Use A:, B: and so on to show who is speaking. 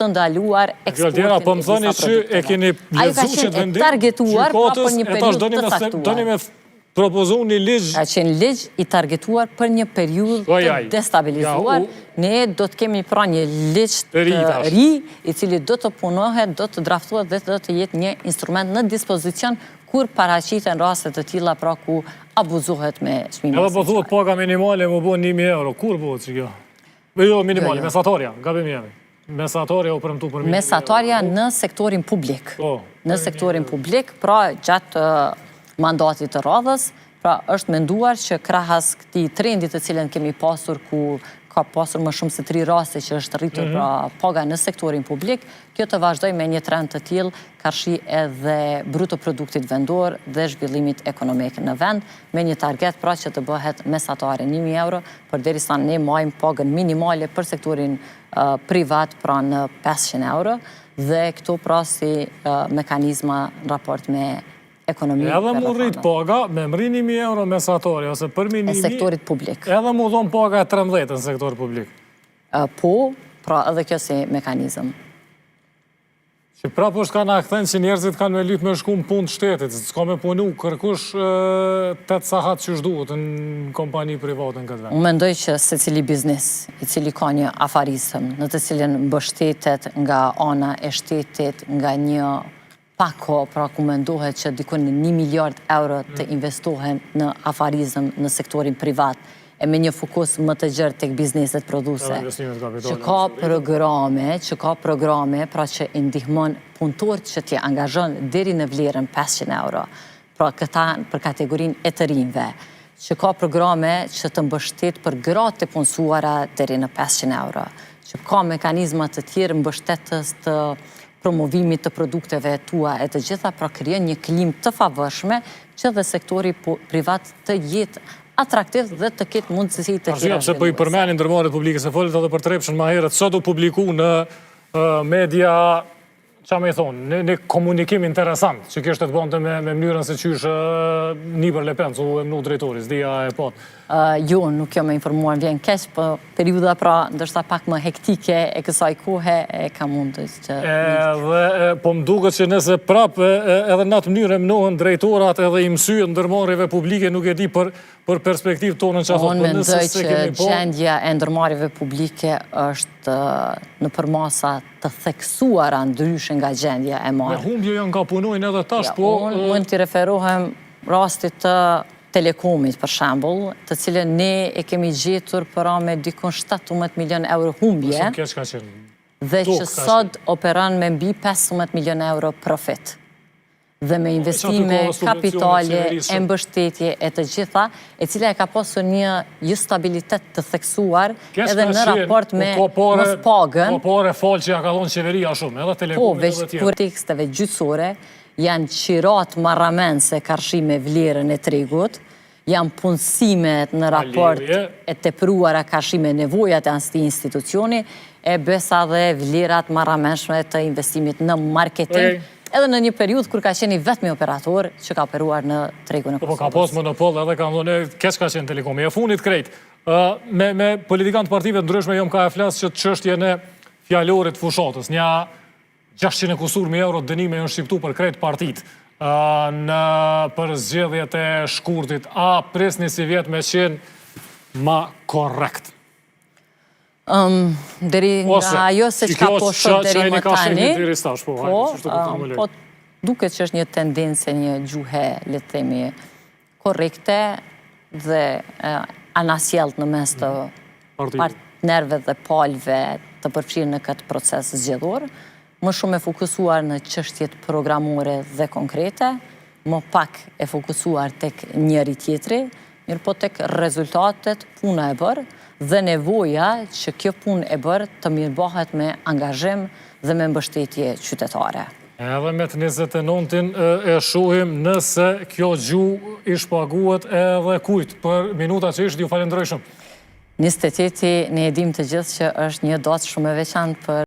A: të ndaluar eksportin
B: e disa produkteve.
A: Ajo ka qenë e targetuar për një periudhë të caktuar.
B: Doni me propozu një ligj...
A: Ka qenë ligj i targetuar për një periudhë të destabilizuar. Ne do të kemi pra një ligj të ri, i cili do të punohet, do të draftohet dhe do të jetë një instrument në dispozicion kur paraqiten raste të tilla pra ku abuzohet me çmimin.
B: Edhe po thuhet paga minimale më bën 1.000 euro. Kur bëhet si kjo? Jo minimale, mesatarja, gabim jemi. Mesatarja u premtu për 1.000 euro.
A: Mesatarja në sektorin publik. Në sektorin publik, pra gjatë mandatit të radhës, pra është menduar që krahas këtij trendit të cilën kemi pasur ku ka pasur më shumë se 3 raste që është rritur pra paga në sektorin publik, kjo të vazhdoj me një trend të tillë, karshi edhe bruto produktit vendor dhe zhvillimit ekonomik në vend, me një target pra që të bëhet mesatare 1.000 euro, përderisa ne marrim pagën minimale për sektorin privat pra në 500 euro, dhe këto pra si mekanizma në raport me ekonomi.
B: Edhe mu rrit paga me mri 1.000 euro mesatari, ose për minimi...
A: E sektorit publik.
B: Edhe mu dhon paga e 13 në sektor publik.
A: Po, pra edhe kjo si mekanizm.
B: Që prapë është ka na këthen që njerëzit kanë me lyp me shku në punë të shtetit, s'ka me punu kërkush 8 sahat që shduhet në kompani private në këtë vend.
A: Unë mendoj që se cili biznes, i cili ka një afarisëm, në të cilin mbështetet nga ana e shtetit, nga një pako, pra ku mendohet që dikun 1 miliard euro të investohen në afarizëm në sektorin privat, e me një fokus më të gjerë tek bizneset produse, që ka programe, pra që i ndihmon punëtorët që t'i angazhon deri në vlerën 500 euro, pra këta për kategorinë e të rinjve, që ka programe që të mbështet për gratë të punësuara deri në 500 euro, që ka mekanizma të tjerë mbështetës të promovimit të produkteve tua e të gjitha, pra krijon një klim të favërshme që dhe sektori privat të jetë atraktiv dhe të ketë mundësi të tjera.
B: Pse po i përmenin ndërmarrjet publike se folet edhe për trepshën më herët, sot u publiku në media, qa me i thonë, një komunikim interesant, që kështë të bënte me mënyrën se qysh Niber Le Pen, u emnu drejtoris, dhja e pot.
A: Jo, nuk jo me informuar vjen keq, për periuda pra ndërsa pak më hektike e kësaj kohe e ka mundës që...
B: Po më duket që nëse prapë edhe në atë mënyrë emnohen drejtorat edhe i mësyën ndërmarrjeve publike, nuk e di për perspektiv tonën që
A: Unë mendoj që gjendja e ndërmarrjeve publike është në përmasa të theksuara ndryshe nga gjendja e marrë.
B: Me humbje janë ka punojnë edhe tash, po...
A: Unë mund t'i referohem rastit të Telekomit, për shembull, të cilën ne e kemi gjetur përa me dikon 17 milion euro humbje, dhe që sot operon me mbi 15 milion euro profit. Dhe me investime, kapitale, e mbështetje e të gjitha, e cila e ka pasur një stabilitet të theksuar edhe në raport me mos pagën.
B: Po pare falë që ja ka dhonë qeveria shumë, edhe Telekomit edhe tjerë.
A: Po, veç për teksteve gjyqësore, janë qirat marramense karshi me vlerën e tregut, janë punësimet në raport e tepruara karshi me nevojat e anësti institucioni, e besa dhe vlerat marramenshme të investimit në marketing, edhe në një periud kur ka qeni vetëmi operator që ka operuar në tregun e Kosovës.
B: Po ka pos monopol edhe ka dhone, kesh ka qenë Telekomi. E funit krejt, me politikantë partive ndryshme jom ka e flasë që të qështje në fjallorit fushatës, nja 600 kusur mi euro dënime janë shqiptu për krejt partit për zgjedhjet e shkurtit. A presni si vjetë me qenë ma korrekt?
A: Deri nga ajo se që ka poshot deri më tani, po duket që është një tendencë, një gjuhe, le të themi, korekte dhe anasjelt në mes të partnerve dhe palve të përfshirë në këtë proces zgjedhor, më shumë e fokusuar në çështjet programore dhe konkrete, më pak e fokusuar tek njëri tjetri, mirë po tek rezultatet, puna e bërë, dhe nevoja që kjo punë e bërë të mirëbahet me angazhim dhe me mbështetje qytetare.
B: Edhe me të 29-in e shohim nëse kjo gjuhë i shpaguhet edhe kujt për minuta që ishtë, ju falenderoj shumë.
A: 28-i ne e dim të gjithë që është një datë shumë e veçantë për